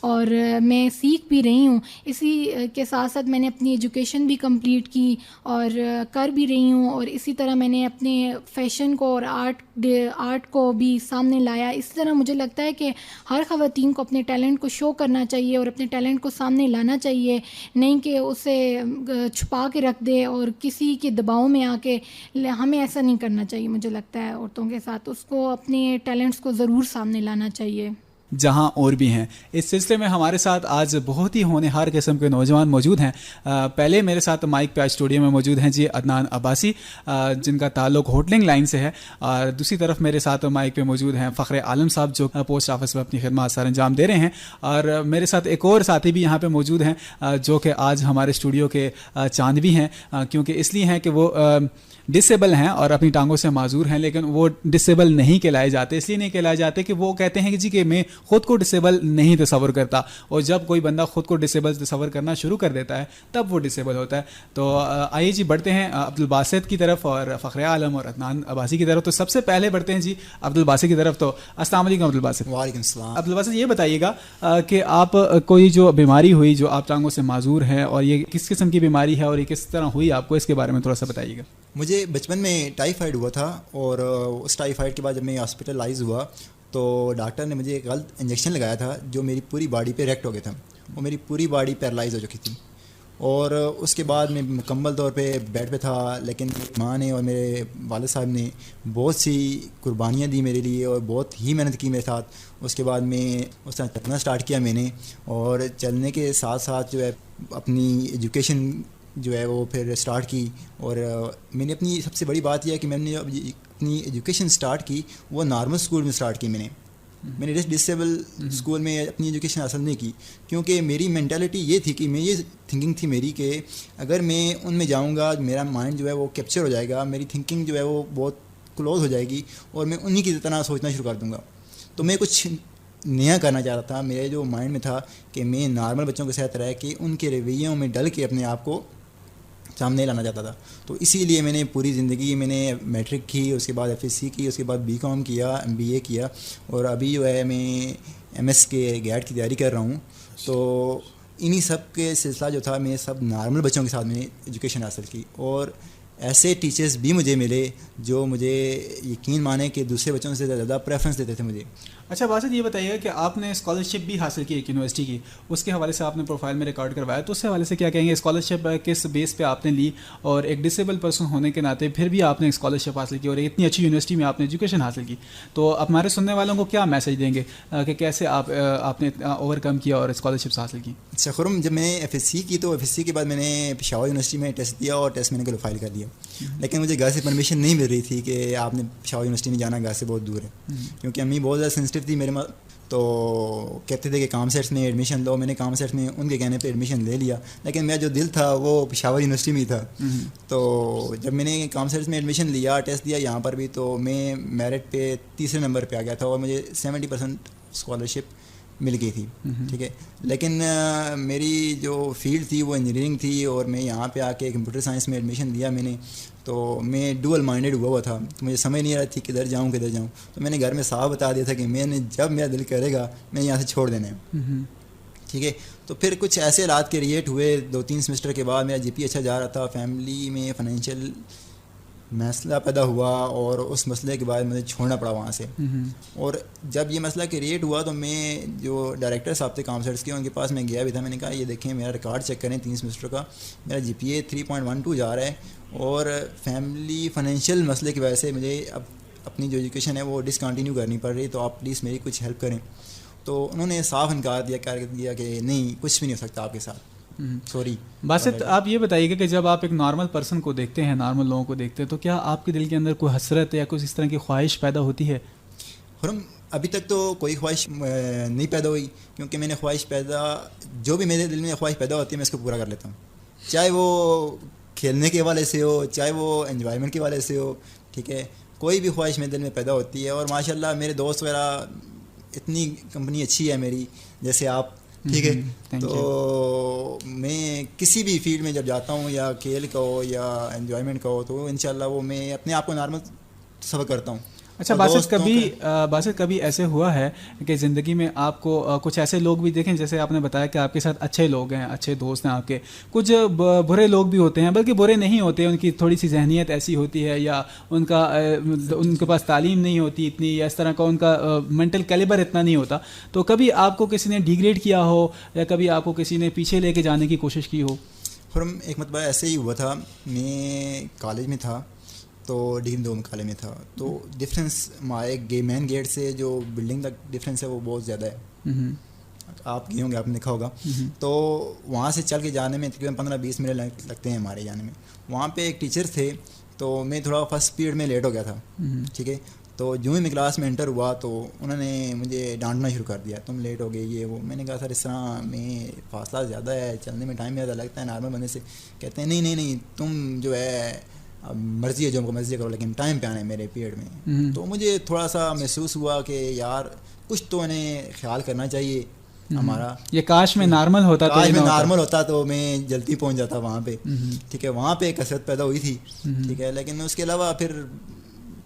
اور میں سیکھ بھی رہی ہوں. اسی کے ساتھ ساتھ میں نے اپنی ایجوکیشن بھی کمپلیٹ کی اور کر بھی رہی ہوں, اور اسی طرح میں نے اپنے فیشن کو اور آرٹ کو بھی سامنے لایا. اس طرح مجھے لگتا ہے کہ ہر خواتین کو اپنے ٹیلنٹ کو شو کرنا چاہیے اور اپنے ٹیلنٹ کو سامنے لانا چاہیے, نہیں کہ اسے چھپا کے رکھ دے اور کسی کے دباؤ میں آ کے. ہمیں ایسا نہیں کرنا چاہیے مجھے لگتا ہے عورتوں کے ساتھ. اس کو اپنے ٹیلنٹس کو ضرور سامنے لانا چاہیے. جہاں اور بھی ہیں. اس سلسلے میں ہمارے ساتھ آج بہت ہی ہونہار قسم کے نوجوان موجود ہیں. پہلے میرے ساتھ مائک پہ اسٹوڈیو میں موجود ہیں جی عدنان عباسی, جن کا تعلق ہوٹلنگ لائن سے ہے, اور دوسری طرف میرے ساتھ مائک پہ موجود ہیں فخر عالم صاحب, جو پوسٹ آفس میں اپنی خدمات سر انجام دے رہے ہیں. اور میرے ساتھ ایک اور ساتھی بھی یہاں پہ موجود ہیں جو کہ آج ہمارے اسٹوڈیو کے چاند بھی ہیں, کیونکہ اس لیے ہیں کہ وہ ڈسیبل ہیں اور اپنی ٹانگوں سے معذور ہیں, لیکن وہ ڈسیبل نہیں کہلائے جاتے. اس لیے نہیں کہلائے جاتے کہ وہ کہتے ہیں کہ جی کہ میں خود کو ڈسیبل نہیں تصور کرتا, اور جب کوئی بندہ خود کو ڈسیبل تصور کرنا شروع کر دیتا ہے تب وہ ڈسیبل ہوتا ہے. تو آئیے جی بڑھتے ہیں عبدالباسط کی طرف اور فخر عالم اور عدنان عباسی کی طرف. تو سب سے پہلے بڑھتے ہیں جی عبدالباسط کی طرف. تو السلام علیکم عبدالباسط. وعلیکم السلام. عبدالباسط یہ بتائیے گا کہ آپ کوئی جو بیماری ہوئی جو آپ ٹانگوں سے معذور ہیں, اور یہ کس قسم کی بیماری ہے اور یہ کس طرح ہوئی آپ کو, اس کے بارے میں تھوڑا سا بتائیے گا. مجھے بچپن میں ٹائیفائڈ ہوا تھا, اور اس ٹائیفائڈ کے بعد جب میں ہاسپٹلائز ہوا تو ڈاکٹر نے مجھے ایک غلط انجیکشن لگایا تھا جو میری پوری باڈی پہ ریکٹ ہو گیا تھا, اور میری پوری باڈی پیرالائز ہو چکی تھی. اور اس کے بعد میں مکمل طور پہ بیڈ پہ تھا, لیکن ماں نے اور میرے والد صاحب نے بہت سی قربانیاں دی میرے لیے اور بہت ہی محنت کی میرے ساتھ. اس کے بعد میں اس طرح چلنا سٹارٹ کیا میں نے, اور چلنے کے ساتھ ساتھ جو ہے اپنی ایجوکیشن جو ہے وہ پھر اسٹارٹ کی. اور میں نے اپنی سب سے بڑی بات یہ ہے کہ میں نے اپنی ایجوکیشن اسٹارٹ کی وہ نارمل اسکول میں اسٹارٹ کی. میں نے ڈسیبل اسکول میں اپنی ایجوکیشن حاصل نہیں کی, کیونکہ میری مینٹیلٹی یہ تھی کہ میں یہ تھنکنگ تھی میری کہ اگر میں ان میں جاؤں گا میرا مائنڈ جو ہے وہ کیپچر ہو جائے گا, میری تھنکنگ جو ہے وہ بہت کلوز ہو جائے گی, اور میں انہی کی طرح سوچنا شروع کر دوں گا. تو میں کچھ نیا کرنا چاہ رہا تھا. میرے جو مائنڈ میں تھا کہ میں نارمل بچوں کے ساتھ رہ کے ان کے رویوں میں ڈل کے اپنے آپ کو سامنے لانا چاہتا تھا. تو اسی لیے میں نے پوری زندگی میں نے میٹرک کی, اس کے بعد ایف ایس سی کی, اس کے بعد BCom کیا, MBA کیا, اور ابھی جو ہے میں MS کے گیٹ کی تیاری کر رہا ہوں. تو انہی سب کے سلسلہ جو تھا میں سب نارمل بچوں کے ساتھ میں نے ایجوکیشن حاصل کی, اور ایسے ٹیچرز بھی مجھے ملے جو مجھے یقین مانے کہ دوسرے بچوں سے زیادہ پریفرنس دیتے تھے مجھے. اچھا باسط یہ بتائیے گا کہ آپ نے اسکالرشپ بھی حاصل کی ایک یونیورسٹی کی, اس کے حوالے سے آپ نے پروفائل میں ریکارڈ کروایا, تو اس کے حوالے سے کیا کہیں گے؟ اسکالرشپ کس بیس پہ آپ نے لی, اور ایک ڈسیبل پرسن ہونے کے ناطے پھر بھی آپ نے اسکالرشپ حاصل کی اور اتنی اچھی یونیورسٹی میں آپ نے ایجوکیشن حاصل کی. تو ہمارے سننے والوں کو کیا میسج دیں گے کہ کیسے آپ نے اوور کم کیا اور اسکالرشپس حاصل کی؟ اچھا خرم, جب میں نے FSC کی تو FSC کے بعد میں نے پشاور یونیورسٹی میں ٹیسٹ دیا, اور ٹیسٹ میں نے کوالیفائی کر دیا. لیکن مجھے گھر سے پرمیشن نہیں مل رہی تھی کہ آپ نے پشاور یونیورسٹی میں جانا, گھر سے بہت دور ہے, کیونکہ امی بہت زیادہ سینسٹیو تھی میرے. تو کہتے تھے کہ کام سیٹس میں ایڈمیشن لو. میں نے کام سیٹس میں ان کے کہنے پہ ایڈمیشن لے لیا, لیکن میرا جو دل تھا وہ پشاور یونیورسٹی میں ہی تھا. تو جب میں نے کام سیٹس میں ایڈمیشن لیا, ٹیسٹ دیا یہاں پر بھی, تو میں میرٹ پہ 3 نمبر پہ آ گیا تھا, اور مجھے 70% اسکالرشپ مل گئی تھی. ٹھیک ہے, لیکن میری جو فیلڈ تھی وہ انجینئرنگ تھی, اور میں یہاں پہ آ کے کمپیوٹر سائنس میں ایڈمیشن لیا میں نے. تو میں ڈوئل مائنڈیڈ ہوا تھا, تو مجھے سمجھ نہیں آ رہی تھی کدھر جاؤں. تو میں نے گھر میں صاحب بتا دیا تھا کہ میں نے جب میرا دل کرے گا میں یہاں سے چھوڑ دینا ہے. ٹھیک ہے, تو پھر کچھ ایسے حالات کریٹ ہوئے 2-3 سیمسٹر کے بعد. میرا GPA اچھا جا رہا تھا, فیملی میں فائنینشیل مسئلہ پیدا ہوا, اور اس مسئلے کے بعد مجھے چھوڑنا پڑا وہاں سے. اور جب یہ مسئلہ کریٹ ہوا تو میں جو ڈائریکٹر صاحب تھے کام سیٹس کے, ان کے پاس میں گیا بھی تھا. میں نے کہا یہ دیکھیں میرا ریکارڈ چیک کریں 3 سیمسٹر کا, میرا GPA 3.12 جا رہا ہے, اور فیملی فائنینشیل مسئلے کی وجہ سے مجھے اب اپنی جو ایجوکیشن ہے وہ ڈسکنٹینیو کرنی پڑ رہی, تو آپ پلیز میری کچھ ہیلپ کریں. تو انہوں نے صاف انکار دیا کہ نہیں کچھ بھی نہیں ہو سکتا آپ کے ساتھ, سوری. باسط آپ یہ بتائیے گا کہ جب آپ ایک نارمل پرسن کو دیکھتے ہیں, نارمل لوگوں کو دیکھتے ہیں, تو کیا آپ کے دل کے اندر کوئی حسرت یا کچھ اس طرح کی خواہش پیدا ہوتی ہے؟ خرم, ابھی تک تو کوئی خواہش نہیں پیدا ہوئی, کیونکہ میں نے خواہش پیدا جو بھی میرے دل میں خواہش پیدا ہوتی ہے میں اس کو پورا کر لیتا ہوں, چاہے وہ کھیلنے کے حوالے سے ہو, چاہے وہ انجوائمنٹ کے حوالے سے ہو. ٹھیک ہے, کوئی بھی خواہش میرے دل میں پیدا ہوتی ہے. اور ماشاء اللہ میرے دوست وغیرہ اتنی کمپنی اچھی ہے میری, جیسے آپ. ٹھیک ہے, تو میں کسی بھی فیلڈ میں جب جاتا ہوں, یا کھیل کا ہو یا انجوائمنٹ کا ہو, تو انشاءاللہ وہ میں اپنے آپ کو نارمل تصور کرتا ہوں. اچھا باسط کبھی ایسے ہوا ہے کہ زندگی میں آپ کو کچھ ایسے لوگ بھی دیکھیں، جیسے آپ نے بتایا کہ آپ کے ساتھ اچھے لوگ ہیں، اچھے دوست ہیں آپ کے، کچھ برے لوگ بھی ہوتے ہیں، بلکہ برے نہیں ہوتے، ان کی تھوڑی سی ذہنیت ایسی ہوتی ہے، یا ان کے پاس تعلیم نہیں ہوتی اتنی، یا اس طرح کا ان کا مینٹل کیلیبر اتنا نہیں ہوتا، تو کبھی آپ کو کسی نے ڈیگریڈ کیا ہو یا کبھی آپ کو کسی نے پیچھے لے کے جانے کی کوشش کی ہو؟ خرم ایک مرتبہ ایسے ہی ہوا تھا، میں کالج میں تھا تو ڈگری 2 کالج میں تھا، تو ڈفرینس ہمارے مین گیٹ سے جو بلڈنگ تک ڈفرینس ہے وہ بہت زیادہ ہے، آپ گئے ہوں گے، آپ نے دیکھا ہوگا، تو وہاں سے چل کے جانے میں تقریباً 15-20 منٹ لگتے ہیں ہمارے جانے میں. وہاں پہ ایک ٹیچر تھے، تو میں تھوڑا فرسٹ پیریڈ میں لیٹ ہو گیا تھا، ٹھیک ہے، تو جو ہی میں کلاس میں انٹر ہوا تو انہوں نے مجھے ڈانٹنا شروع کر دیا، تم لیٹ ہو گئے یہ وہ. میں نے کہا سر اس طرح میں فاصلہ زیادہ ہے، چلنے میں ٹائم زیادہ لگتا ہے نارمل بندے سے. کہتے ہیں نہیں تم جو ہے مرضی ہے جو کو مرضی کرو، لیکن ٹائم پہ آنا ہے میرے پیریڈ میں. تو مجھے تھوڑا سا محسوس ہوا کہ یار کچھ تو انہیں خیال کرنا چاہیے ہمارا. یہ کاش میں نارمل ہوتا تو میں جلدی پہنچ جاتا وہاں پہ، ٹھیک ہے. وہاں پہ کثرت پیدا ہوئی تھی، ٹھیک ہے، لیکن اس کے علاوہ پھر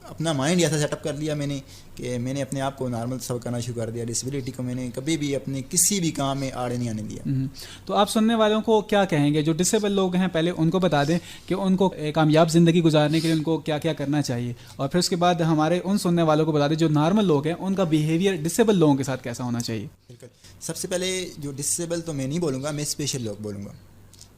اپنا مائنڈ ایسا سیٹ اپ کر لیا میں نے کہ میں نے اپنے آپ کو نارمل تصور کرنا شروع کر دیا. ڈسیبلٹی کو میں نے کبھی بھی اپنے کسی بھی کام میں آڑے نہیں آنے دیا. تو آپ سننے والوں کو کیا کہیں گے جو ڈسیبل لوگ ہیں؟ پہلے ان کو بتا دیں کہ ان کو کامیاب زندگی گزارنے کے لیے ان کو کیا کیا کرنا چاہیے، اور پھر اس کے بعد ہمارے ان سننے والوں کو بتا دیں جو نارمل لوگ ہیں ان کا بیہیویئر ڈسیبل لوگوں کے ساتھ کیسا ہونا چاہیے. بالکل. سب سے پہلے جو ڈسیبل تو میں نہیں بولوں گا، میں اسپیشل لوگ بولوں گا،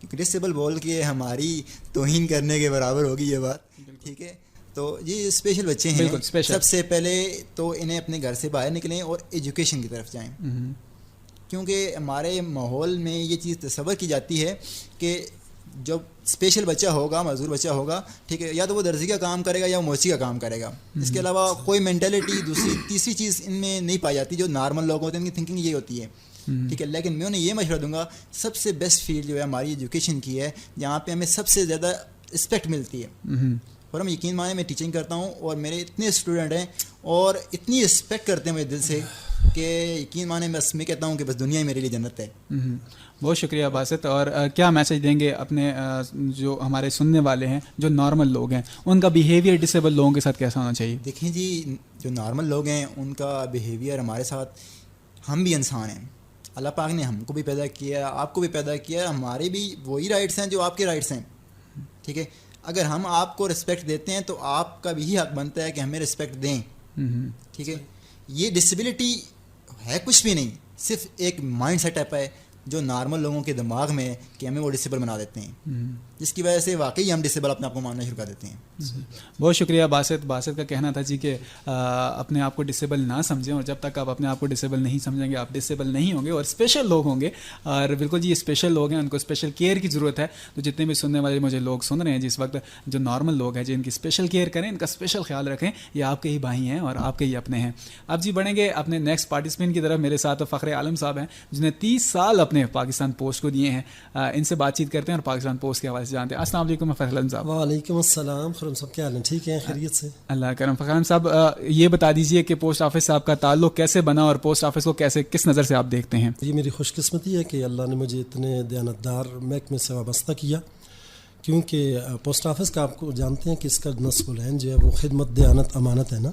کیونکہ ڈسیبل بول کے ہماری توہین کرنے کے برابر ہوگی یہ بات، ٹھیک ہے. تو یہ اسپیشل بچے ہیں، سب سے پہلے تو انہیں اپنے گھر سے باہر نکلیں اور ایجوکیشن کی طرف جائیں، کیونکہ ہمارے ماحول میں یہ چیز تصور کی جاتی ہے کہ جب اسپیشل بچہ ہوگا، معذور بچہ ہوگا، ٹھیک ہے، یا تو وہ درزی کا کام کرے گا یا وہ موچی کا کام کرے گا. اس کے علاوہ کوئی مینٹلٹی دوسری تیسری چیز ان میں نہیں پائی جاتی. جو نارمل لوگ ہوتے ہیں ان کی تھنکنگ یہ ہوتی ہے، ٹھیک ہے. لیکن میں انہیں یہ مشورہ دوں گا، سب سے بیسٹ فیلڈ جو ہے ہماری ایجوکیشن کی ہے، جہاں پہ ہمیں سب سے زیادہ رسپیکٹ ملتی ہے. اور ہم یقین مانیں، میں ٹیچنگ کرتا ہوں اور میرے اتنے اسٹوڈنٹ ہیں اور اتنی رسپیکٹ کرتے ہیں میرے دل سے کہ یقین مانیں بس میں کہتا ہوں کہ بس دنیا ہی میرے لیے جنت ہے. بہت شکریہ باسط. اور کیا میسج دیں گے اپنے جو ہمارے سننے والے ہیں جو نارمل لوگ ہیں، ان کا بیہیویئر ڈسیبل لوگوں کے ساتھ کیسا ہونا چاہیے؟ دیکھیں جی، جو نارمل لوگ ہیں ان کا بیہیویئر ہمارے ساتھ، ہم بھی انسان ہیں، اللہ پاک نے ہم کو بھی پیدا کیا، آپ کو بھی پیدا کیا، ہمارے بھی وہی رائٹس ہیں جو آپ کے رائٹس ہیں، ٹھیک ہے. اگر ہم آپ کو رسپیکٹ دیتے ہیں تو آپ کا بھی حق بنتا ہے کہ ہمیں رسپیکٹ دیں، ٹھیک ہے. یہ ڈسیبلٹی ہے کچھ بھی نہیں، صرف ایک مائنڈ سیٹ اپ ہے جو نارمل لوگوں کے دماغ میں ہے کہ ہمیں وہ ڈسیبل بنا دیتے ہیں، جس کی وجہ سے واقعی ہم ڈسیبل اپنے آپ کو ماننا شروع کر دیتے ہیں. بہت شکریہ باسط. باسط کا کہنا تھا جی کہ اپنے آپ کو ڈسیبل نہ سمجھیں، اور جب تک آپ اپنے آپ کو ڈسیبل نہیں سمجھیں گے آپ ڈسیبل نہیں ہوں گے اور اسپیشل لوگ ہوں گے. اور بالکل جی، یہ اسپیشل لوگ ہیں، ان کو اسپیشل کیئر کی ضرورت ہے. تو جتنے بھی سننے والے مجھے لوگ سن رہے ہیں جس وقت، جو نارمل لوگ ہیں جی، ان کی اسپیشل کیئر کریں، ان کا اسپیشل خیال رکھیں. یہ آپ کے ہی بھائی ہیں اور آپ کے ہی اپنے ہیں. اب جی بڑھیں گے اپنے نیکسٹ پارٹیسپینٹ کی طرف. میرے ساتھ فخر عالم صاحب ہیں جنہوں نے 30 سال اپنے پاکستان پوسٹ کو دیے ہیں. ان سے بات چیت کرتے ہیں اور پاکستان پوسٹ کے حوالے سے جانتے ہیں. السلام علیکم فخر عالم صاحب. وعلیکم السلام. خرم صاحب کیا حال ہے؟ ٹھیک ہیں، خیریت سے؟ اللہ کرم. فخر عالم صاحب یہ بتا دیجئے کہ پوسٹ آفس سے آپ کا تعلق کیسے بنا اور پوسٹ آفس کو کس نظر سے آپ دیکھتے ہیں؟ یہ میری خوش قسمتی ہے کہ اللہ نے مجھے اتنے دیانتدار محکمے سے وابستہ کیا، کیونکہ پوسٹ آفس کا آپ کو جانتے ہیں کہ اس کا نصب العین جو ہے وہ خدمت، دیانت، امانت ہے نا.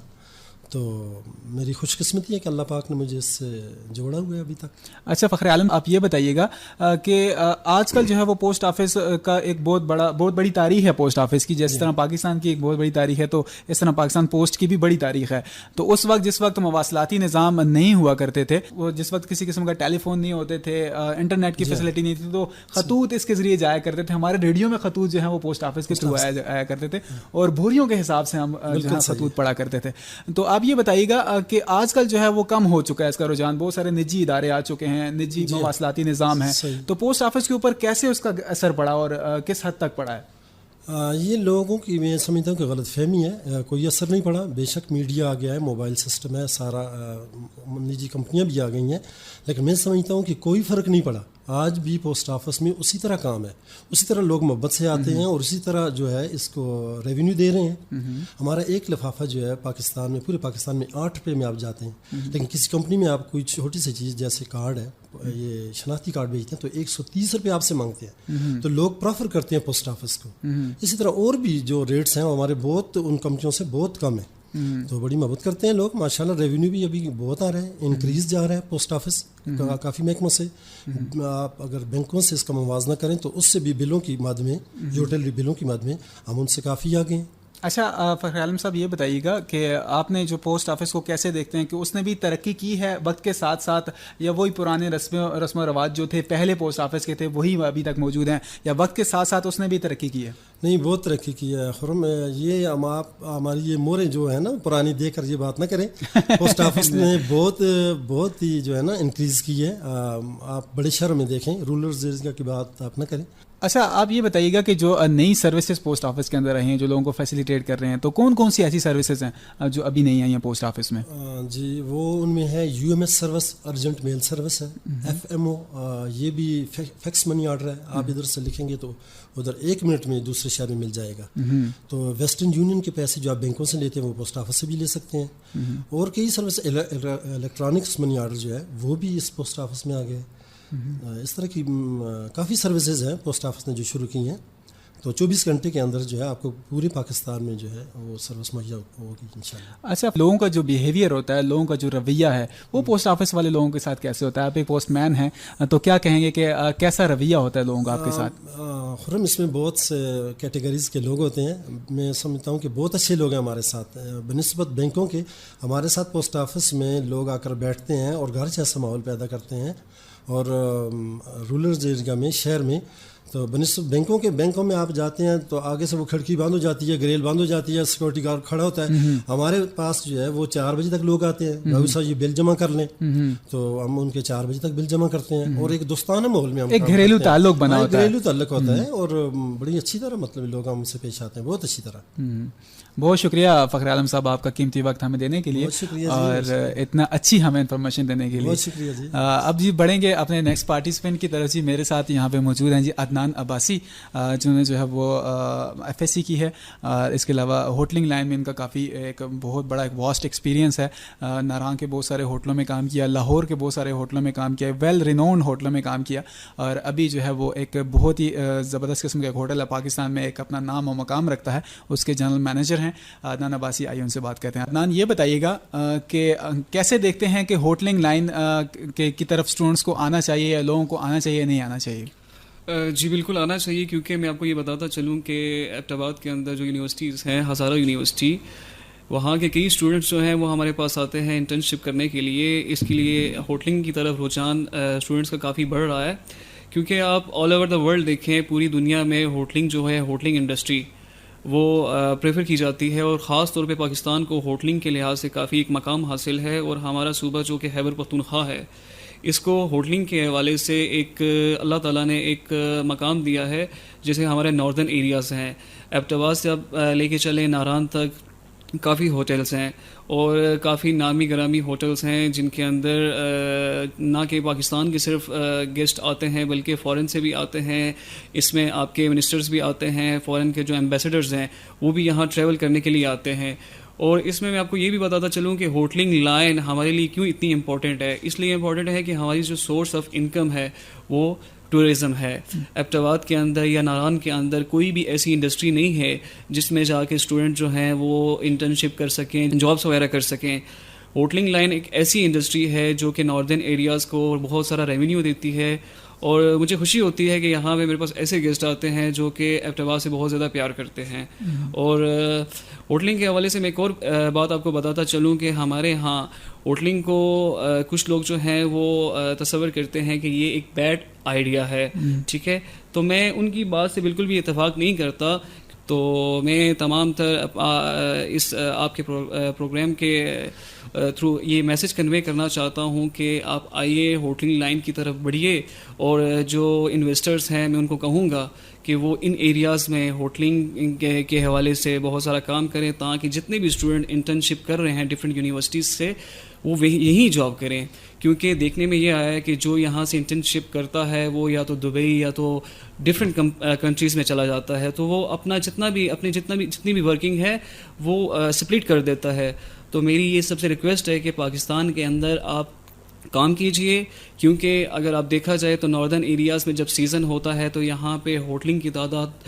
تو میری خوش قسمتی ہے کہ اللہ پاک نے مجھے اس سے جوڑا ہوا ہے ابھی تک. اچھا فخر عالم، آپ یہ بتائیے گا کہ آج کل جو ہے وہ پوسٹ آفس کا ایک بہت بڑی تاریخ ہے پوسٹ آفس کی. جس طرح پاکستان کی ایک بہت بڑی تاریخ ہے تو اس طرح پاکستان پوسٹ کی بھی بڑی تاریخ ہے. تو اس وقت جس وقت مواصلاتی نظام نہیں ہوا کرتے تھے، وہ جس وقت کسی قسم کا ٹیلی فون نہیں ہوتے تھے، انٹرنیٹ کی فیسلٹی نہیں تھی، تو خطوط اس کے ذریعے جایا کرتے تھے. ہمارے ریڈیو میں خطوط جو ہے وہ پوسٹ آفس کے تھرو آیا کرتے تھے اور بوریوں کے حساب سے ہم جو ہے خطوط پڑھا کرتے تھے. تو آپ یہ بتائیے گا کہ آج کل جو ہے وہ کم ہو چکا ہے اس کا رجحان، بہت سارے نجی ادارے آ چکے ہیں، نجی مواصلاتی نظام ہے، تو پوسٹ آفس کے اوپر کیسے اس کا اثر پڑا اور کس حد تک پڑا ہے؟ یہ لوگوں کی میں سمجھتا ہوں کہ غلط فہمی ہے. کوئی اثر نہیں پڑا. بے شک میڈیا آ گیا ہے، موبائل سسٹم ہے، سارا نجی کمپنیاں بھی آ گئی ہیں، لیکن میں سمجھتا ہوں کہ کوئی فرق نہیں پڑا. آج بھی پوسٹ آفس میں اسی طرح کام ہے، اسی طرح لوگ محبت سے آتے ہیں اور اسی طرح جو ہے اس کو ریونیو دے رہے ہیں. ہمارا ایک لفافہ جو ہے پاکستان میں، پورے پاکستان میں 8 روپے میں آپ جاتے ہیں، لیکن کسی کمپنی میں آپ کوئی چھوٹی سی چیز جیسے کارڈ ہے، یہ شناختی کارڈ بھیجتے ہیں تو 130 روپے آپ سے مانگتے ہیں. تو لوگ پریفر کرتے ہیں پوسٹ آفس کو. اسی طرح اور بھی جو ریٹس ہیں ہمارے بہت ان کمپنیوں سے بہت کم ہیں. تو بڑی محبت کرتے ہیں لوگ. ماشاءاللہ ریونیو بھی ابھی بہت آ رہا ہے, انکریز جا رہا ہے پوسٹ آفس کافی محکموں سے. آپ اگر بینکوں سے اس کا موازنہ کریں تو اس سے بھی بلوں کی مد میں, یوٹیلٹی بلوں کی مد میں ہم ان سے کافی آگے ہیں. اچھا فخر عالم صاحب یہ بتائیے گا کہ آپ نے جو پوسٹ آفس کو کیسے دیکھتے ہیں کہ اس نے بھی ترقی کی ہے وقت کے ساتھ ساتھ, یا وہی پرانے رسم و رواج جو تھے پہلے پوسٹ آفس کے تھے وہی ابھی تک موجود ہیں, یا وقت کے ساتھ ساتھ اس نے بھی ترقی کی ہے؟ نہیں, بہت ترقی کی ہے خرم. یہ ہماری یہ موریں جو ہے نا پرانی دیکھ کر یہ بات نہ کریں. پوسٹ آفس نے بہت ہی جو ہے نا انکریز کی ہے. آپ بڑے شہروں میں دیکھیں, رورل ایریا کی بات آپ نہ کریں. اچھا آپ یہ بتائیے گا کہ جو نئی سروسز پوسٹ آفس کے اندر رہی ہیں جو لوگوں کو فیسیلیٹیٹ کر رہے ہیں, تو کون کون سی ایسی سروسز ہیں جو ابھی نہیں آئی ہیں پوسٹ آفس میں؟ جی, وہ ان میں ہے U M S service, urgent mail service ہے, ایف ایم او, یہ بھی فیکس منی آرڈر ہے. آپ ادھر سے لکھیں گے تو ادھر 1 منٹ میں دوسرے شہر میں مل جائے گا. تو ویسٹرن یونین کے پیسے جو آپ بینکوں سے لیتے ہیں وہ پوسٹ آفس سے بھی لے سکتے ہیں. اور کئی سروس الیکٹرانکس منی آرڈر جو ہے وہ بھی اس پوسٹ آفس میں آ گئے. اس طرح کی کافی سروسز ہیں پوسٹ آفس نے جو شروع کی ہیں. تو 24 گھنٹے کے اندر جو ہے آپ کو پورے پاکستان میں جو ہے وہ سروس مہیا ہوگی انشاءاللہ. اچھا, لوگوں کا جو بیہیویئر ہوتا ہے, لوگوں کا جو رویہ ہے, وہ پوسٹ آفس والے لوگوں کے ساتھ کیسے ہوتا ہے؟ آپ ایک پوسٹ مین ہیں تو کیا کہیں گے کہ کیسا رویہ ہوتا ہے لوگوں کا آپ کے ساتھ؟ خرم, اس میں بہت سے کیٹیگریز کے لوگ ہوتے ہیں. میں سمجھتا ہوں کہ بہت اچھے لوگ ہیں ہمارے ساتھ بنسبت بینکوں کے. ہمارے ساتھ پوسٹ آفس میں لوگ آ کر بیٹھتے ہیں اور گھر جیسا ماحول پیدا کرتے ہیں. اور رورل ایریا میں, شہر میں, تو بنسبت بینکوں میں آپ جاتے ہیں تو آگے سے وہ کھڑکی بند ہو جاتی ہے, گریل بند ہو جاتی ہے, سیکورٹی گارڈ کھڑا ہوتا ہے. ہمارے پاس جو ہے وہ 4 بجے تک لوگ آتے ہیں, بھائی صاحب یہ بل جمع کر لیں, تو ہم ان کے 4 بجے تک بل جمع کرتے ہیں. اور ایک دوستانہ ماحول میں ہم ایک گھریلو تعلق بنا ہوتا ہے, گھریلو تعلق ہوتا ہے. اور بڑی اچھی طرح مطلب لوگ ہم سے پیش آتے ہیں, بہت اچھی طرح. بہت شکریہ فخر عالم صاحب آپ کا قیمتی وقت ہمیں دینے کے لیے, اور اتنا اچھی ہمیں انفارمیشن دینے کے لیے. بہت شکریہ جی. اب جی بڑھیں گے اپنے نیکسٹ پارٹیسپینٹ کی طرف. جی میرے ساتھ یہاں پہ موجود ہیں جی عدنان عباسی, جنہوں نے جو ہے وہ ایف ایس سی کی ہے. اس کے علاوہ ہوٹلنگ لائن میں ان کا کافی ایک بہت بڑا ایک واسٹ ایکسپیرینس ہے. ناران کے بہت سارے ہوٹلوں میں کام کیا, لاہور کے بہت سارے ہوٹلوں میں کام کیا, ویل رینونڈ ہوٹلوں میں کام کیا, اور ابھی جو ہے وہ ایک بہت ہی زبردست قسم کا ایک ہوٹل ہے پاکستان میں, ایک اپنا نام و مقام رکھتا ہے, اس کے جنرل مینیجر ہیں عدنان عباسی. آئیے ان سے بات کرتے ہیں. عدنان یہ بتائیے گا کہ کیسے دیکھتے ہیں کہ ہوٹلنگ لائن کی طرف اسٹوڈنٹس کو آنا چاہیے, یا لوگوں کو آنا چاہیے یا نہیں آنا چاہیے؟ جی بالکل آنا چاہیے, کیونکہ میں آپ کو یہ بتاتا چلوں کہ ایبٹ آباد کے اندر جو یونیورسٹیز ہیں, ہزارہ یونیورسٹی, وہاں کے کئی اسٹوڈنٹس جو ہیں وہ ہمارے پاس آتے ہیں انٹرنشپ کرنے کے لیے. اس کے لیے ہوٹلنگ کی طرف رجحان اسٹوڈنٹس کا کافی بڑھ رہا ہے, کیونکہ آپ آل اوور دا ورلڈ دیکھیں, پوری دنیا میں ہوٹلنگ جو ہے, ہوٹلنگ انڈسٹری وہ پریفر کی جاتی ہے, اور خاص طور پہ پاکستان کو ہوٹلنگ کے لحاظ سے کافی ایک مقام حاصل ہے. اور ہمارا صوبہ جو کہ خیبر پختونخوا ہے, اس کو ہوٹلنگ کے حوالے سے ایک اللہ تعالیٰ نے ایک مقام دیا ہے. جیسے ہمارے ناردرن ایریاز ہیں, ایبٹ آباد سے آپ لے کے چلیں ناران تک, کافی ہوٹلز ہیں, اور کافی نامی گرامی ہوٹلز ہیں جن کے اندر نہ کہ پاکستان کے صرف گیسٹ آتے ہیں بلکہ فورن سے بھی آتے ہیں. اس میں آپ کے منسٹرز بھی آتے ہیں, فورن کے جو ایمبیسڈرز ہیں وہ بھی یہاں ٹریول کرنے کے لیے آتے ہیں. اور اس میں آپ کو یہ بھی بتاتا چلوں کہ ہوٹلنگ لائن ہمارے لیے کیوں اتنی امپورٹنٹ ہے. اس لیے امپورٹنٹ ہے کہ ہماری جو سورس آف انکم ہے وہ ٹورزم ہے. ایبٹ آباد کے اندر یا ناران کے اندر کوئی بھی ایسی انڈسٹری نہیں ہے جس میں جا کے اسٹوڈنٹ جو ہیں وہ انٹرنشپ کر سکیں, جابس وغیرہ کر سکیں. ہوٹلنگ لائن ایک ایسی انڈسٹری ہے جو کہ ناردرن ایریاز کو بہت سارا ریونیو دیتی ہے, اور مجھے خوشی ہوتی ہے کہ یہاں پہ میرے پاس ایسے گیسٹ آتے ہیں جو کہ ایبٹ آباد سے بہت زیادہ پیار کرتے ہیں. اور ہوٹلنگ کے حوالے سے میں ایک اور بات آپ کو بتاتا چلوں کہ ہمارے ہاں ہوٹلنگ کو کچھ لوگ جو ہیں وہ تصور کرتے ہیں کہ یہ ایک بیڈ آئیڈیا ہے, ٹھیک ہے, تو میں ان کی بات سے بالکل بھی اتفاق نہیں کرتا. تو میں تمام تر اس آپ کے پروگرام کے تھرو یہ میسج کنوے کرنا چاہتا ہوں کہ آپ آئیے, ہوٹلنگ لائن کی طرف بڑھیے, اور جو انویسٹرز ہیں میں ان کو کہوں گا کہ وہ ان ایریاز میں ہوٹلنگ کے حوالے سے بہت سارا کام کریں, تاکہ جتنے بھی اسٹوڈنٹ انٹرنشپ کر رہے ہیں ڈفرینٹ یونیورسٹیز سے وہ یہیں جاب کریں. کیونکہ دیکھنے میں یہ آیا ہے کہ جو یہاں سے انٹرنشپ کرتا ہے وہ یا تو دبئی یا تو ڈفرینٹ کنٹریز میں چلا جاتا ہے, تو وہ اپنا جتنی بھی ورکنگ ہے وہ سپلٹ کر دیتا ہے. تو میری یہ سب سے ریکویسٹ ہے کہ پاکستان کے اندر آپ کام کیجئے, کیونکہ اگر آپ دیکھا جائے تو ناردرن ایریاز میں جب سیزن ہوتا ہے تو یہاں پہ ہوٹلنگ کی تعداد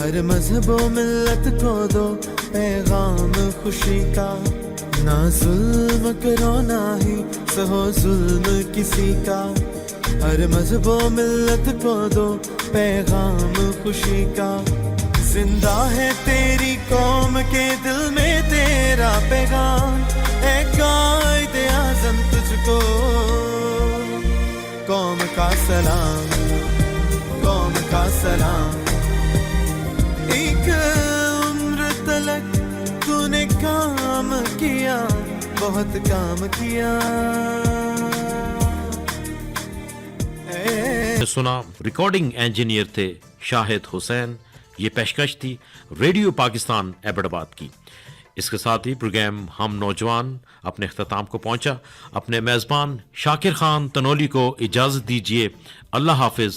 ہر مذہب و ملت کو دو پیغام خوشی کا نہ ظلم کرو نہ ہی سہو ظلم کسی کا ہر مذہب و ملت کو دو پیغام خوشی کا زندہ ہے تیری قوم کے دل میں تیرا پیغام اے قائد اعظم تجھ کو قوم کا سلام قوم کا سلام ایک عمر تلک تو نے کام کیا بہت کام کیا سنا ریکارڈنگ انجینئر تھے شاہد حسین. یہ پیشکش تھی ریڈیو پاکستان ایبٹ آباد کی. اس کے ساتھ ہی پروگرام ہم نوجوان اپنے اختتام کو پہنچا. اپنے میزبان شاکر خان تنولی کو اجازت دیجیے. اللہ حافظ.